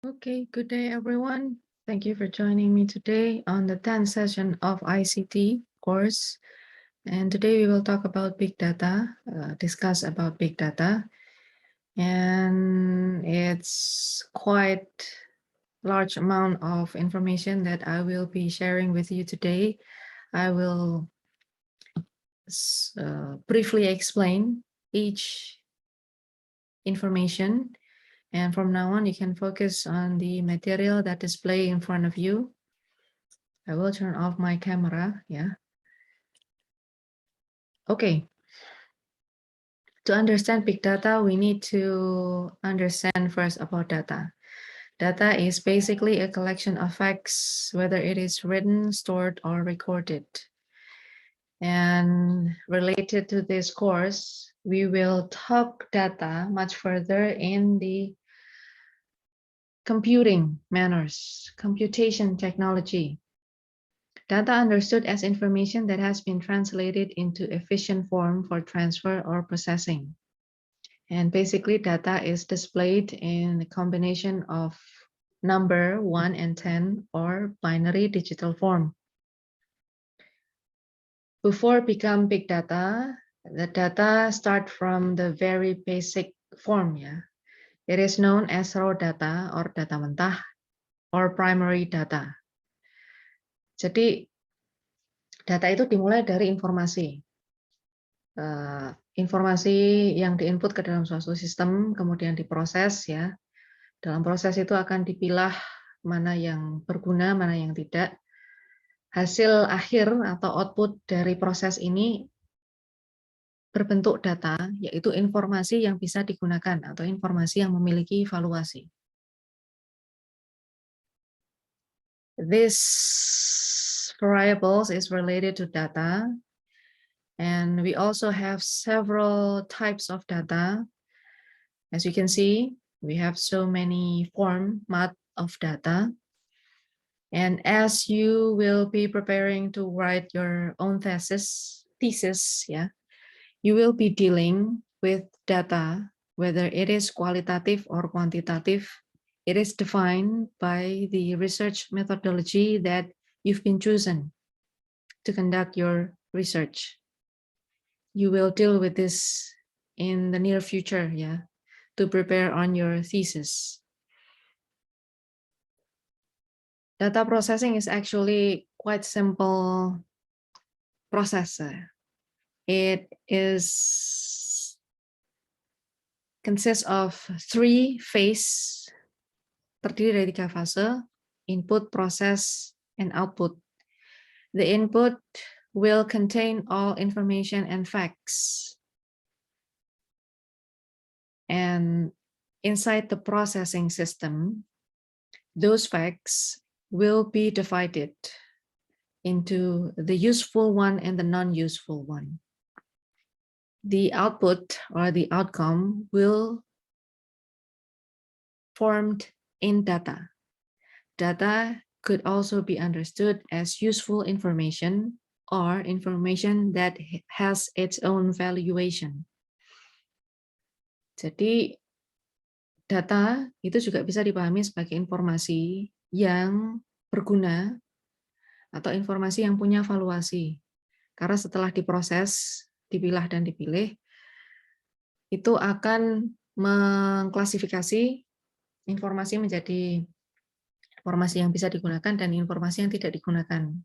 Okay, good day, everyone. Thank you for joining me today on the 10th session of ICT course. And today we will talk about big data, discuss about big data. And it's quite large amount of information that I will be sharing with you today. I will briefly explain each information. And from now on, you can focus on the material that display in front of you. I will turn off my camera, yeah. Okay. To understand big data, we need to understand first about data. Data is basically a collection of facts, whether it is written, stored, or recorded. And related to this course, we will talk data much further in the computing manners, computation technology. Data understood as information that has been translated into efficient form for transfer or processing. And basically data is displayed in a combination of number 1 and 10 or binary digital form. Before become big data, the data start from the very basic form. Yeah. It is known as raw data or data mentah or primary data. Jadi data itu dimulai dari informasi. Informasi yang diinput ke dalam suatu sistem, kemudian diproses ya. Dalam proses itu akan dipilah mana yang berguna, mana yang tidak. Hasil akhir atau output dari proses ini berbentuk data, yaitu informasi yang bisa digunakan atau informasi yang memiliki valuasi. This variables is related to data, and we also have several types of data. As you can see, we have so many format of data. And as you will be preparing to write your own thesis, yeah, you will be dealing with data, whether it is qualitative or quantitative. It is defined by the research methodology that you've been chosen to conduct your research. You will deal with this in the near future, yeah, to prepare on your thesis. Data processing is actually quite simple process. It consists of 3 phases, terdiri dari 3 fase, input, process, and output. The input will contain all information and facts. And inside the processing system, those facts will be divided into the useful one and the non-useful one. The output or the outcome will formed in data. Data could also be understood as useful information or information that has its own valuation. Jadi data itu juga bisa dipahami sebagai informasi yang berguna atau informasi yang punya valuasi. Karena setelah diproses, dipilah dan dipilih, itu akan mengklasifikasi informasi menjadi informasi yang bisa digunakan dan informasi yang tidak digunakan.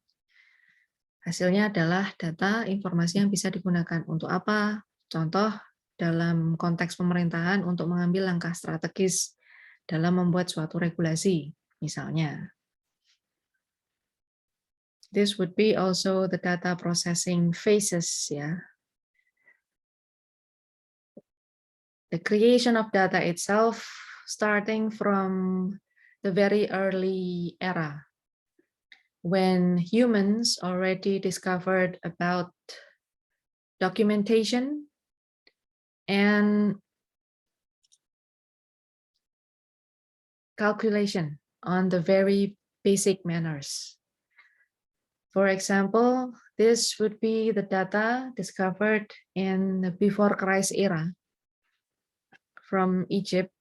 Hasilnya adalah data informasi yang bisa digunakan untuk apa? Contoh, dalam konteks pemerintahan untuk mengambil langkah strategis dalam membuat suatu regulasi, misalnya. This would be also the data processing phases, ya. The creation of data itself starting from the very early era, when humans already discovered about documentation and calculation on the very basic manners. For example, this would be the data discovered in the before Christ era from Egypt.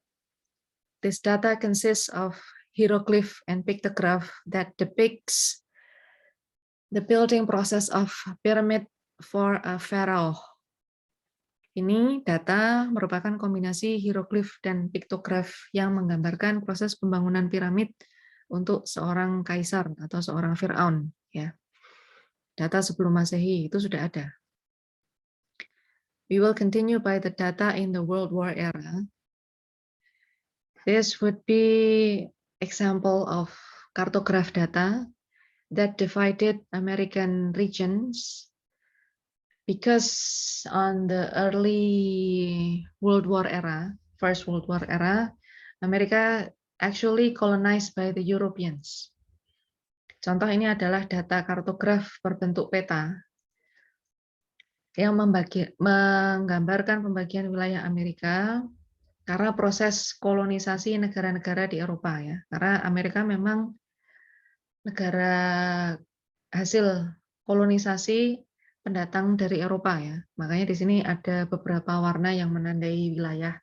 This data consists of hieroglyph and pictograph that depicts the building process of pyramid for a pharaoh. Ini data merupakan kombinasi hieroglif dan piktograf yang menggambarkan proses pembangunan piramid untuk seorang kaisar atau seorang Firaun. Ya, data sebelum Masehi itu sudah ada. We will continue by the data in the World War era. This would be example of cartograph data that divided American regions. Because on the early World War era, First World War era, Amerika actually colonized by the Europeans. Contoh ini adalah data kartograf berbentuk peta yang menggambarkan pembagian wilayah Amerika karena proses kolonisasi negara-negara di Eropa ya. Karena Amerika memang negara hasil kolonisasi pendatang dari Eropa ya. Makanya di sini ada beberapa warna yang menandai wilayah.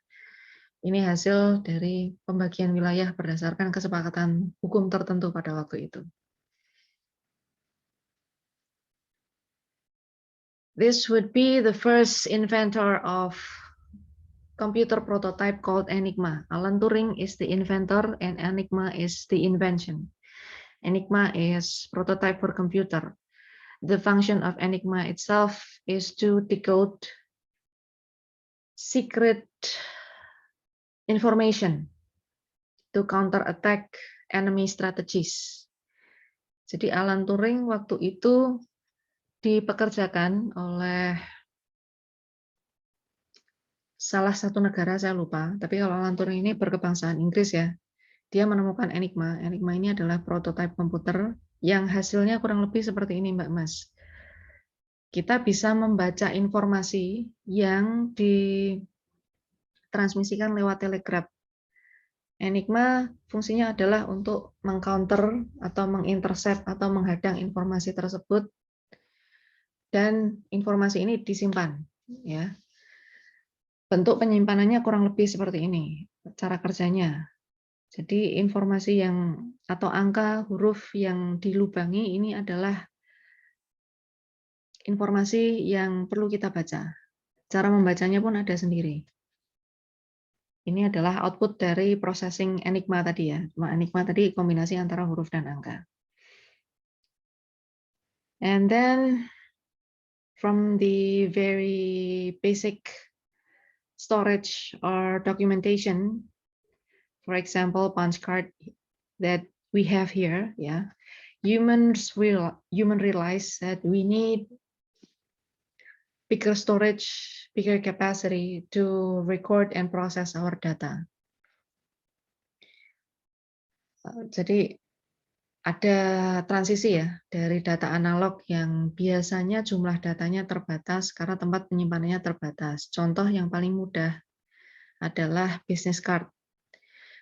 Ini hasil dari pembagian wilayah berdasarkan kesepakatan hukum tertentu pada waktu itu. This would be the first inventor of computer prototype called Enigma. Alan Turing is the inventor and Enigma is the invention. Enigma is prototype for computer. The function of Enigma itself is to decode secret information to counter-attack enemy strategies. Jadi Alan Turing waktu itu dipekerjakan oleh salah satu negara, saya lupa, tapi kalau Alan Turing ini berkebangsaan Inggris ya, dia menemukan Enigma. Enigma ini adalah prototipe komputer yang hasilnya kurang lebih seperti ini, Mbak Mas. Kita bisa membaca informasi yang ditransmisikan lewat telegraf. Enigma fungsinya adalah untuk mengcounter atau mengintercept atau menghadang informasi tersebut, dan informasi ini disimpan. Ya, bentuk penyimpanannya kurang lebih seperti ini cara kerjanya. Jadi informasi yang atau angka huruf yang dilubangi ini adalah informasi yang perlu kita baca. Cara membacanya pun ada sendiri. Ini adalah output dari processing Enigma tadi ya. Cuma Enigma tadi kombinasi antara huruf dan angka. And then from the very basic storage or documentation, for example, punch card that we have here, yeah, human realize that we need bigger storage, bigger capacity to record and process our data. Jadi ada transisi ya dari data analog yang biasanya jumlah datanya terbatas karena tempat penyimpanannya terbatas. Contoh yang paling mudah adalah business card.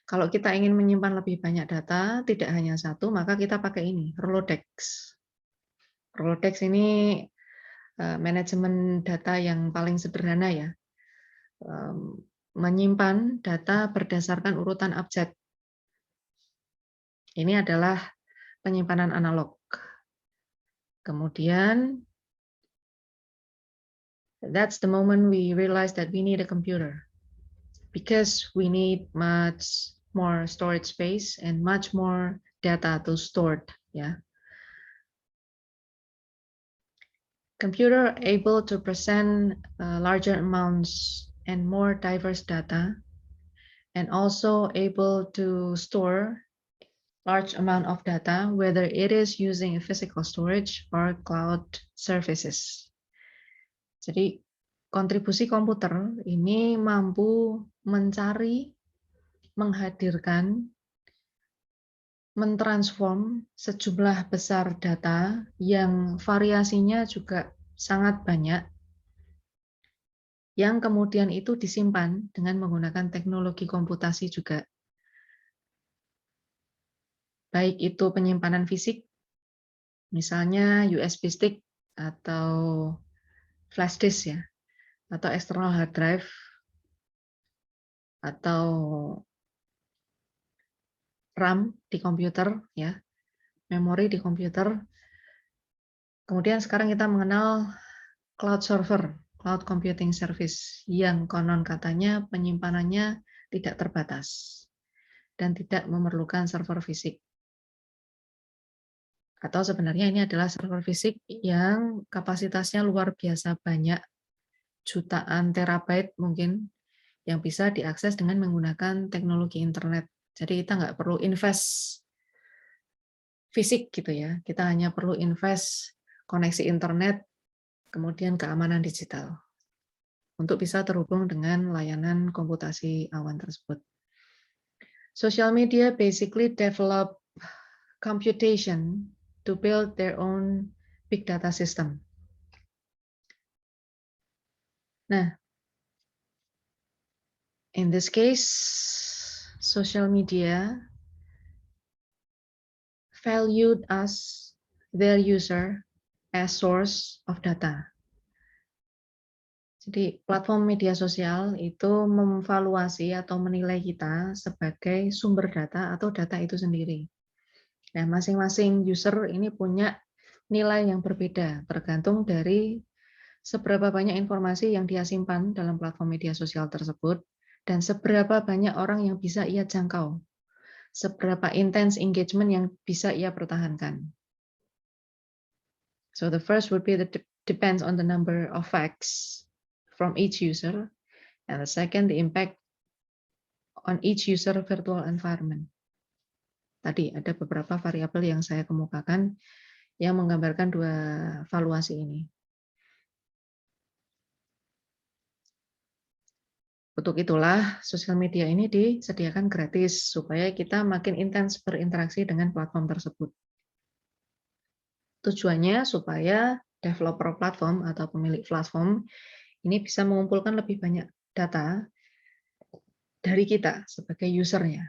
Kalau kita ingin menyimpan lebih banyak data, tidak hanya satu, maka kita pakai ini, Rolodex. Rolodex ini manajemen data yang paling sederhana ya, menyimpan data berdasarkan urutan abjad. Ini adalah penyimpanan analog. Kemudian, that's the moment we realize that we need a computer, because we need much more storage space and much more data to store. Ya. Computer able to present larger amounts and more diverse data, and also able to store large amount of data, whether it is using physical storage or cloud services. Jadi kontribusi komputer ini mampu mencari, menghadirkan, mentransform sejumlah besar data yang variasinya juga sangat banyak, yang kemudian itu disimpan dengan menggunakan teknologi komputasi juga. Baik itu penyimpanan fisik, misalnya USB stick atau flash disk ya, atau external hard drive, atau RAM di komputer, ya, memori di komputer. Kemudian sekarang kita mengenal cloud server, cloud computing service, yang konon katanya penyimpanannya tidak terbatas dan tidak memerlukan server fisik. Atau sebenarnya ini adalah server fisik yang kapasitasnya luar biasa banyak, jutaan terabyte mungkin, yang bisa diakses dengan menggunakan teknologi internet. Jadi kita nggak perlu invest fisik gitu ya, kita hanya perlu invest koneksi internet, kemudian keamanan digital untuk bisa terhubung dengan layanan komputasi awan tersebut. Social media basically develop computation to build their own big data system. Nah, in this case, social media valued as their user as source of data. Jadi platform media sosial itu memvaluasi atau menilai kita sebagai sumber data atau data itu sendiri. Nah, masing-masing user ini punya nilai yang berbeda, tergantung dari seberapa banyak informasi yang dia simpan dalam platform media sosial tersebut, dan seberapa banyak orang yang bisa ia jangkau, seberapa intens engagement yang bisa ia pertahankan. So the first would be that depends on the number of facts from each user, and the second the impact on each user virtual environment. Tadi ada beberapa variabel yang saya kemukakan yang menggambarkan dua valuasi ini. Untuk itulah sosial media ini disediakan gratis supaya kita makin intens berinteraksi dengan platform tersebut. Tujuannya supaya developer platform atau pemilik platform ini bisa mengumpulkan lebih banyak data dari kita sebagai usernya.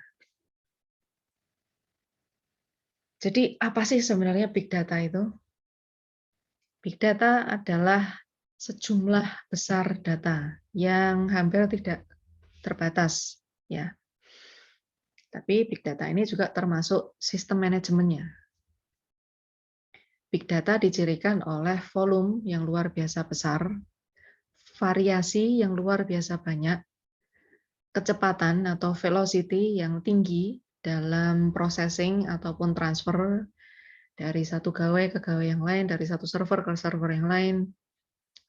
Jadi apa sih sebenarnya big data itu? Big data adalah sejumlah besar data yang hampir tidak terbatas, ya. Tapi big data ini juga termasuk sistem manajemennya. Big data dicirikan oleh volume yang luar biasa besar, variasi yang luar biasa banyak, kecepatan atau velocity yang tinggi dalam processing ataupun transfer dari satu gawai ke gawai yang lain, dari satu server ke server yang lain.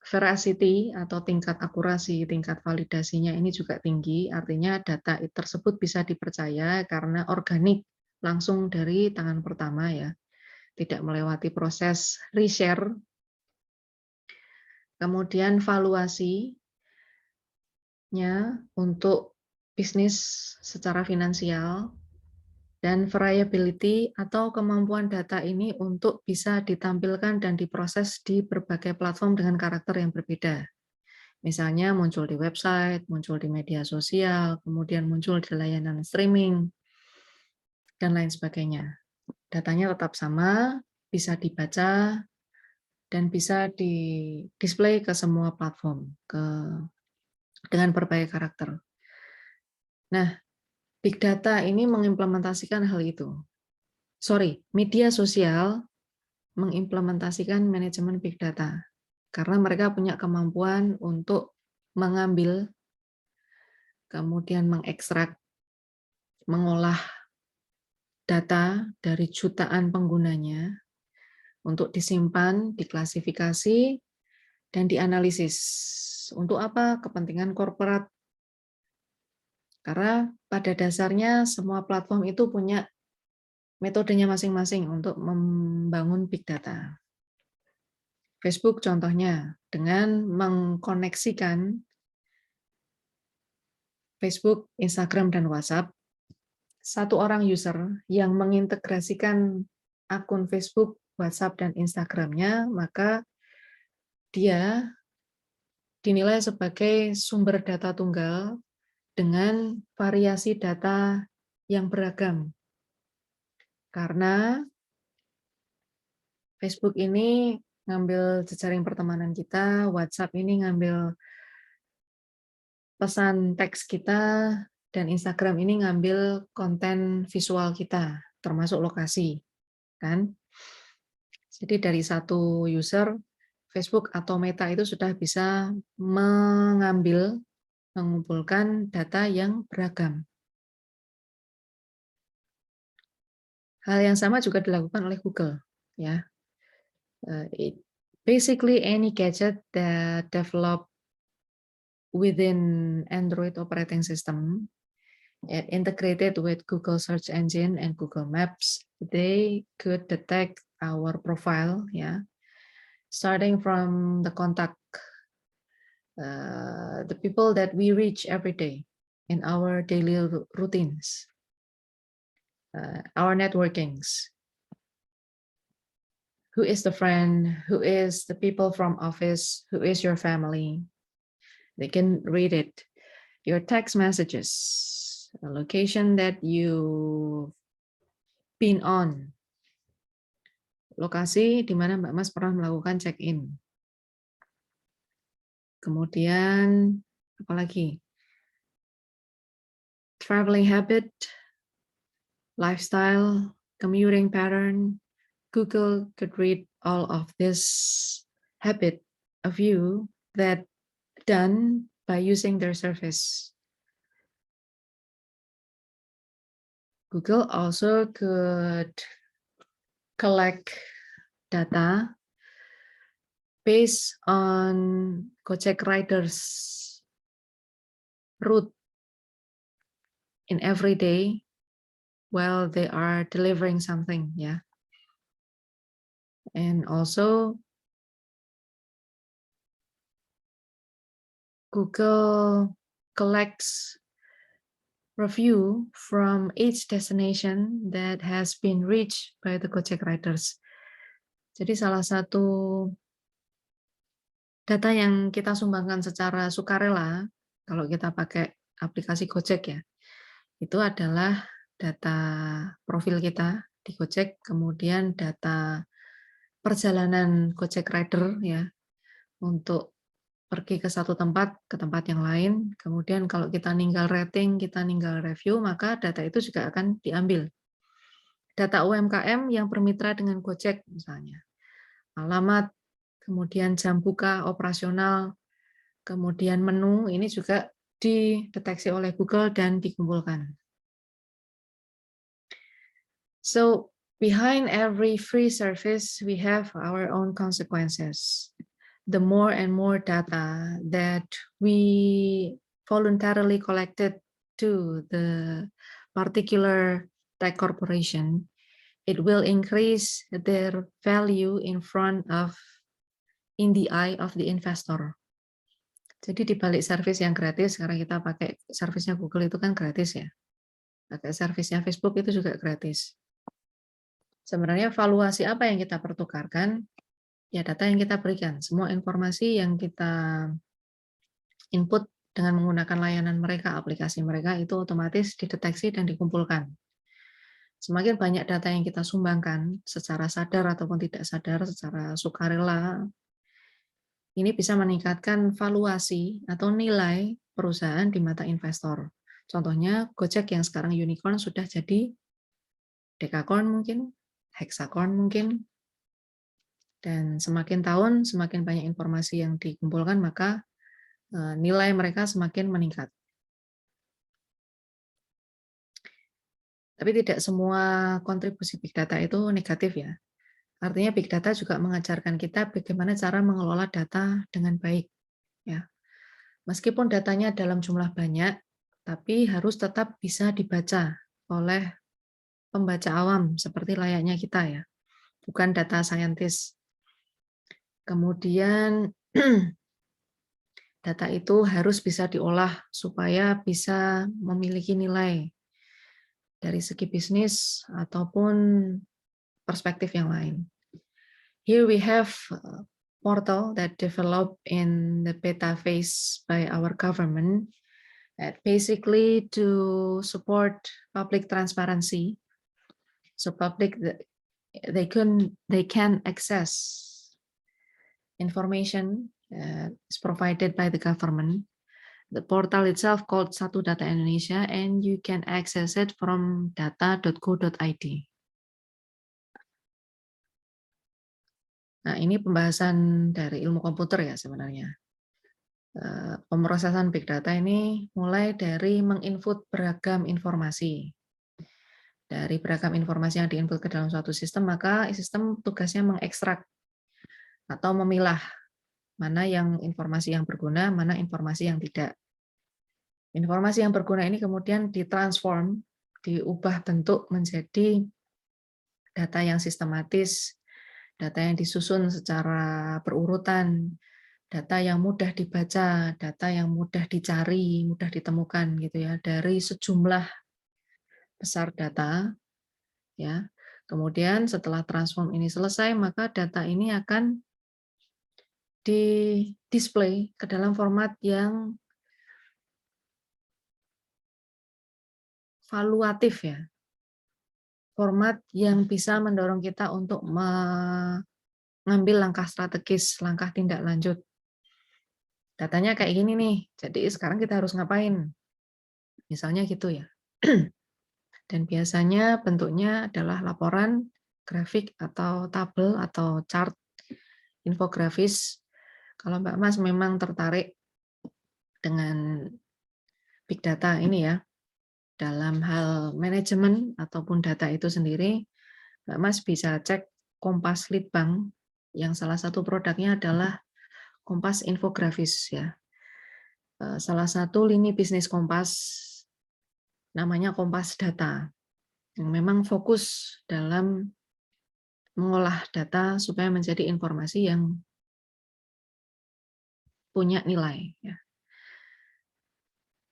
Veracity atau tingkat akurasi, tingkat validasinya ini juga tinggi, artinya data tersebut bisa dipercaya karena organik, langsung dari tangan pertama ya, tidak melewati proses reshare. Kemudian valuasinya untuk bisnis secara finansial, dan variability atau kemampuan data ini untuk bisa ditampilkan dan diproses di berbagai platform dengan karakter yang berbeda. Misalnya muncul di website, muncul di media sosial, kemudian muncul di layanan streaming, dan lain sebagainya. Datanya tetap sama, bisa dibaca, dan bisa di-display ke semua platform dengan berbagai karakter. Nah, big data ini mengimplementasikan hal itu. Media sosial mengimplementasikan manajemen big data karena mereka punya kemampuan untuk mengambil, kemudian mengekstrak, mengolah data dari jutaan penggunanya untuk disimpan, diklasifikasi, dan dianalisis. Untuk apa? Kepentingan korporat. Karena pada dasarnya semua platform itu punya metodenya masing-masing untuk membangun big data. Facebook contohnya dengan mengkoneksikan Facebook, Instagram, dan WhatsApp, satu orang user yang mengintegrasikan akun Facebook, WhatsApp, dan Instagram-nya, maka dia dinilai sebagai sumber data tunggal dengan variasi data yang beragam. Karena Facebook ini ngambil jejaring pertemanan kita, WhatsApp ini ngambil pesan teks kita, dan Instagram ini ngambil konten visual kita, termasuk lokasi, kan? Jadi dari satu user, Facebook atau Meta itu sudah bisa mengumpulkan data yang beragam. Hal yang sama juga dilakukan oleh Google, ya. Basically any gadget that develop within Android operating system, integrated with Google search engine and Google Maps, they could detect our profile, ya, starting from the contact, the people that we reach every day in our daily routines, our networkings. Who is the friend? Who is the people from office? Who is your family? They can read it. Your text messages, a location that you've been on, lokasi di mana Mbak Mas pernah melakukan check-in. Kemudian apalagi? Traveling habit, lifestyle, commuting pattern. Google could read all of this habit of you that done by using their service. Google also could collect data based on Gojek riders' route in every day while they are delivering something, yeah. And also Google collects review from each destination that has been reached by the Gojek riders. Jadi salah satu data yang kita sumbangkan secara sukarela, kalau kita pakai aplikasi Gojek ya, itu adalah data profil kita di Gojek, kemudian data perjalanan Gojek Rider ya, untuk pergi ke satu tempat ke tempat yang lain. Kemudian kalau kita ninggal rating, kita ninggal review, maka data itu juga akan diambil. Data UMKM yang bermitra dengan Gojek misalnya, alamat, kemudian jam buka operasional, kemudian menu, ini juga dideteksi oleh Google dan dikumpulkan. So behind every free service, we have our own consequences. The more and more data that we voluntarily collected to the particular tech corporation, it will increase their value in the eye of the investor. Jadi di balik service yang gratis, sekarang kita pakai servisnya Google itu kan gratis ya. Pakai servisnya Facebook itu juga gratis. Sebenarnya valuasi apa yang kita pertukarkan? Ya data yang kita berikan. Semua informasi yang kita input dengan menggunakan layanan mereka, aplikasi mereka, itu otomatis dideteksi dan dikumpulkan. Semakin banyak data yang kita sumbangkan secara sadar ataupun tidak sadar, secara sukarela, ini bisa meningkatkan valuasi atau nilai perusahaan di mata investor. Contohnya Gojek yang sekarang unicorn sudah jadi dekakorn mungkin, hexakorn mungkin, dan semakin tahun semakin banyak informasi yang dikumpulkan, maka nilai mereka semakin meningkat. Tapi tidak semua kontribusi big data itu negatif ya. Artinya big data juga mengajarkan kita bagaimana cara mengelola data dengan baik. Ya. Meskipun datanya dalam jumlah banyak, tapi harus tetap bisa dibaca oleh pembaca awam seperti layaknya kita ya, bukan data scientist. Kemudian data itu harus bisa diolah supaya bisa memiliki nilai dari segi bisnis ataupun perspektif yang lain. Here we have a portal that developed in the beta phase by our government, that basically to support public transparency. So public, they can access information is provided by the government. the portal itself called Satu Data Indonesia, and you can access it from data.go.id. Nah, ini pembahasan dari ilmu komputer ya sebenarnya. Pemrosesan big data ini mulai dari menginput beragam informasi. Dari beragam informasi yang diinput ke dalam suatu sistem, maka sistem tugasnya mengekstrak atau memilah mana yang informasi yang berguna, mana informasi yang tidak. Informasi yang berguna ini kemudian ditransform, diubah bentuk menjadi data yang sistematis, data yang disusun secara berurutan, data yang mudah dibaca, data yang mudah dicari, mudah ditemukan gitu ya, dari sejumlah besar data ya. Kemudian setelah transform ini selesai, maka data ini akan di-display ke dalam format yang valuatif ya. Format yang bisa mendorong kita untuk mengambil langkah strategis, langkah tindak lanjut. Datanya kayak gini nih, jadi sekarang kita harus ngapain? Misalnya gitu ya. Dan biasanya bentuknya adalah laporan, grafik, atau tabel, atau chart, infografis. Kalau Mbak Mas memang tertarik dengan big data ini ya, dalam hal manajemen ataupun data itu sendiri, Mbak Mas bisa cek Kompas Litbang, yang salah satu produknya adalah Kompas Infografis ya. Salah satu lini bisnis Kompas namanya Kompas Data, yang memang fokus dalam mengolah data supaya menjadi informasi yang punya nilai. Ya.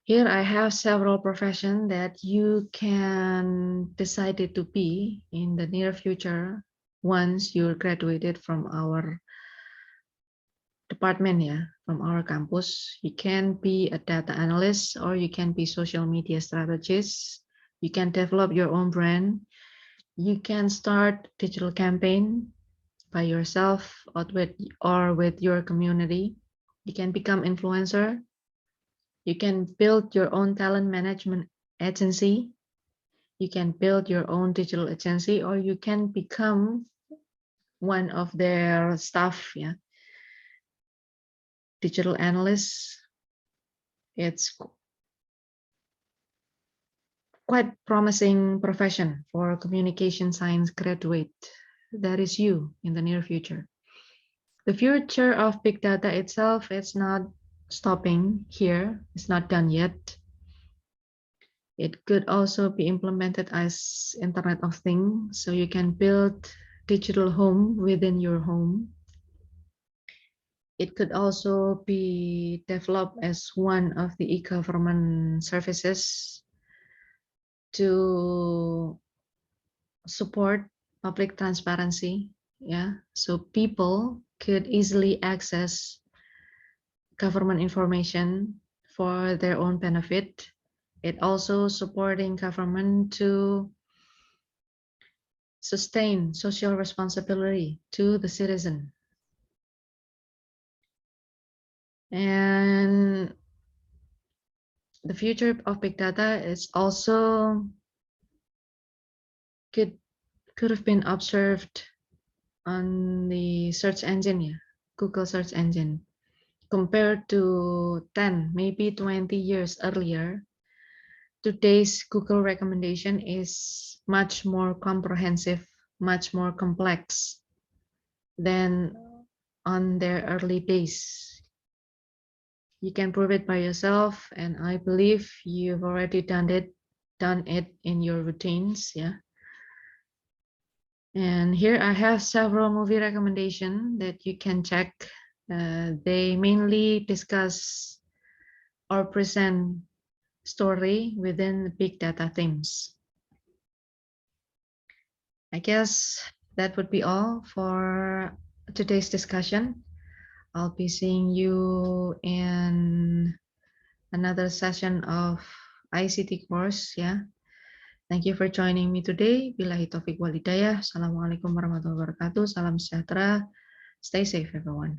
Here I have several professions that you can decide to be in the near future once you're graduated from our department, yeah, from our campus. You can be a data analyst, or you can be social media strategist. You can develop your own brand. You can start digital campaign by yourself or with your community. You can become influencer. You can build your own talent management agency. You can build your own digital agency, or you can become one of their staff, yeah. Digital analyst, it's quite promising profession for communication science graduate. That is you in the near future. The future of big data itself is not stopping here. It's not done yet. It could also be implemented as Internet of Things, so you can build digital home within your home. It could also be developed as one of the e-government services to support public transparency, yeah, so people could easily access government information for their own benefit. It also supporting government to sustain social responsibility to the citizen. And the future of big data is also could have been observed on the search engine, yeah, Google search engine. Compared to 10, maybe 20 years earlier, today's Google recommendation is much more comprehensive, much more complex than on their early days. You can prove it by yourself, and I believe you've already done it in your routines, yeah. And here I have several movie recommendations that you can check. They mainly discuss or present story within big data themes. I guess that would be all for today's discussion. I'll be seeing you in another session of ICT course, yeah. Thank you for joining me today. Billahi taufiq wal hidayah. Assalamualaikum warahmatullahi wabarakatuh. Salam sejahtera. Stay safe, everyone.